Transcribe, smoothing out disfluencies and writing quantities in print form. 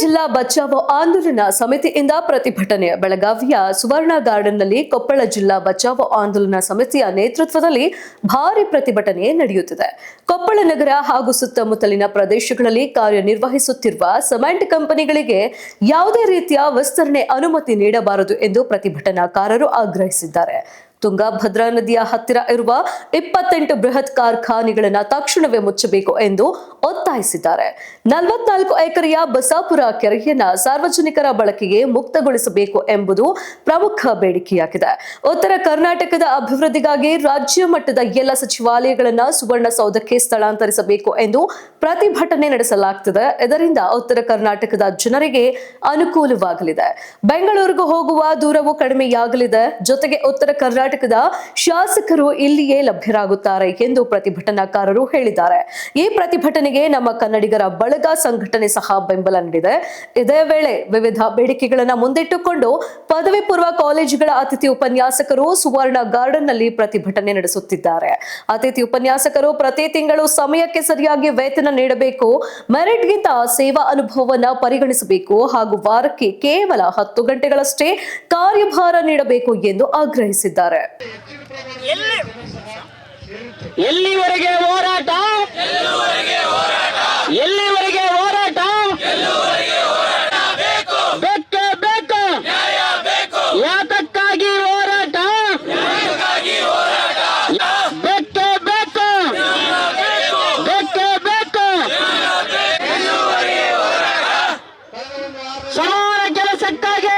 ಜಿಲ್ಲಾ ಬಚಾವೋ ಆಂದೋಲನ ಸಮಿತಿಯಿಂದ ಪ್ರತಿಭಟನೆ. ಬೆಳಗಾವಿಯ ಸುವರ್ಣ ಗಾರ್ಡನ್ನಲ್ಲಿ ಕೊಪ್ಪಳ ಜಿಲ್ಲಾ ಬಚಾವೋ ಆಂದೋಲನ ಸಮಿತಿಯ ನೇತೃತ್ವದಲ್ಲಿ ಭಾರಿ ಪ್ರತಿಭಟನೆ ನಡೆಯುತ್ತಿದೆ. ಕೊಪ್ಪಳ ನಗರ ಹಾಗೂ ಸುತ್ತಮುತ್ತಲಿನ ಪ್ರದೇಶಗಳಲ್ಲಿ ಕಾರ್ಯನಿರ್ವಹಿಸುತ್ತಿರುವ ಸಿಮೆಂಟ್ ಕಂಪನಿಗಳಿಗೆ ಯಾವುದೇ ರೀತಿಯ ವಿಸ್ತರಣೆ ಅನುಮತಿ ನೀಡಬಾರದು ಎಂದು ಪ್ರತಿಭಟನಾಕಾರರು ಆಗ್ರಹಿಸಿದ್ದಾರೆ. ತುಂಗಭದ್ರಾ ನದಿಯ ಹತ್ತಿರ ಇರುವ 28 ಬೃಹತ್ ಕಾರ್ಖಾನೆಗಳನ್ನು ತಕ್ಷಣವೇ ಮುಚ್ಚಬೇಕು ಎಂದು ಒತ್ತಾಯಿಸಿದ್ದಾರೆ. 44 ಎಕರೆಯ ಬಸಾಪುರ ಕೆರೆಯನ್ನ ಸಾರ್ವಜನಿಕರ ಬಳಕೆಗೆ ಮುಕ್ತಗೊಳಿಸಬೇಕು ಎಂಬುದು ಪ್ರಮುಖ ಬೇಡಿಕೆಯಾಗಿದೆ. ಉತ್ತರ ಕರ್ನಾಟಕದ ಅಭಿವೃದ್ಧಿಗಾಗಿ ರಾಜ್ಯ ಮಟ್ಟದ ಎಲ್ಲ ಸಚಿವಾಲಯಗಳನ್ನು ಸುವರ್ಣಸೌಧಕ್ಕೆ ಸ್ಥಳಾಂತರಿಸಬೇಕು ಎಂದು ಪ್ರತಿಭಟನೆ ನಡೆಸಲಾಗುತ್ತಿದೆ. ಇದರಿಂದ ಉತ್ತರ ಕರ್ನಾಟಕದ ಜನರಿಗೆ ಅನುಕೂಲವಾಗಲಿದೆ. ಬೆಂಗಳೂರಿಗೆ ಹೋಗುವ ದೂರವು ಕಡಿಮೆಯಾಗಲಿದೆ. ಜೊತೆಗೆ ಉತ್ತರ ಕರ್ನಾಟಕದ ಶಾಸಕರು ಇಲ್ಲಿಯೇ ಲಭ್ಯರಾಗುತ್ತಾರೆ ಎಂದು ಪ್ರತಿಭಟನಾಕಾರರು ಹೇಳಿದ್ದಾರೆ. ಈ ಪ್ರತಿಭಟನೆಗೆ ನಮ್ಮ ಕನ್ನಡಿಗರ ಬಳಗ ಸಂಘಟನೆ ಸಹ ಬೆಂಬಲ ನೀಡಿದೆ. ಇದೇ ವೇಳೆ ವಿವಿಧ ಬೇಡಿಕೆಗಳನ್ನು ಮುಂದಿಟ್ಟುಕೊಂಡು ಪದವಿ ಪೂರ್ವ ಕಾಲೇಜುಗಳ ಅತಿಥಿ ಉಪನ್ಯಾಸಕರು ಸುವರ್ಣ ಗಾರ್ಡನ್ನಲ್ಲಿ ಪ್ರತಿಭಟನೆ ನಡೆಸುತ್ತಿದ್ದಾರೆ. ಅತಿಥಿ ಉಪನ್ಯಾಸಕರು ಪ್ರತಿ ತಿಂಗಳು ಸಮಯಕ್ಕೆ ಸರಿಯಾಗಿ ವೇತನ ನೀಡಬೇಕು, ಮೆರಿಟ್ಗಿಂತ ಸೇವಾ ಅನುಭವವನ್ನ ಪರಿಗಣಿಸಬೇಕು ಹಾಗೂ ವಾರಕ್ಕೆ ಕೇವಲ 10 ಗಂಟೆಗಳಷ್ಟೇ ಕಾರ್ಯಭಾರ ನೀಡಬೇಕು ಎಂದು ಆಗ್ರಹಿಸಿದ್ದಾರೆ. ಎಲ್ಲಿವರೆಗೆ ಹೋರಾಟ? ಎಲ್ಲಿವರೆಗೆ ಹೋರಾಟ? ಬೇಕೇ ಬೇಕು. ಯಾತಕ್ಕಾಗಿ ಹೋರಾಟ? ಬೇಕೇ ಬೇಕು. ಬೇಕೇ ಬೇಕು. ಸಮಾನ ಕೆಲಸಕ್ಕಾಗಿ